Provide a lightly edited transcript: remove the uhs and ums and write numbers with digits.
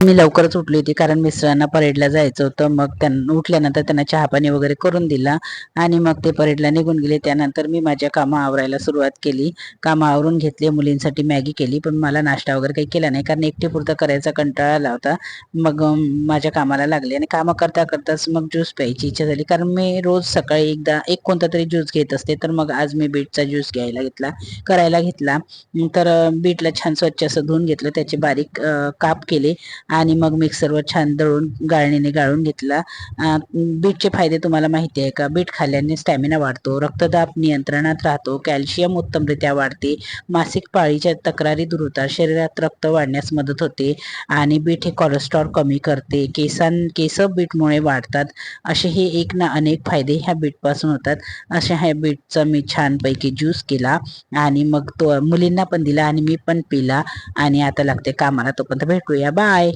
मी लवकरच उठली होती कारण मिस्टरांना परेडला जायचं होतं. मग त्यांना उठल्यानंतर त्यांना चहा पाणी वगैरे करून दिला आणि मग ते परेडला निघून गेले. त्यानंतर मी माझ्या कामं आवरायला सुरुवात केली. कामं आवरून घेतले, मुलींसाठी मॅगी केली, पण मला नाश्ता वगैरे काही केला नाही कारण एकटीपुरता करायचा कंटाळा आला होता. मग माझ्या कामाला लागले आणि कामं करता करताच मग ज्यूस प्यायची इच्छा झाली कारण मी रोज सकाळी एकदा एक कोणता तरी ज्यूस घेत असते. तर मग आज मी बीटचा ज्यूस करायला घेतला. तर बीटला छान स्वच्छ असं धुवून घेतलं, त्याचे बारीक काप केले आणि मग मिक्सरवर छान गाळणीने गाळून घेतला. बीटचे फायदे तुम्हाला माहिती आहे का? बीट खाल्ल्याने स्टॅमिना वाढतो, रक्तदाब नियंत्रणात राहतो, कॅल्शियम उत्तमरित्या वाढते, मासिक पाळीच्या तक्रारी दूर होतात, शरीरात रक्त वाढण्यास मदत होते आणि बीट हे कोलेस्ट्रॉल कमी करते, केस बीटमुळे वाढतात. असे हे एक ना अनेक फायदे ह्या बीटपासून होतात. अशा ह्या बीटचा मी छानपैकी ज्यूस केला आणि मग तो मुलींना पण दिला आणि मी पण पिला आणि आता लागते कामाला. तोपर्यंत भेटूया, बाय.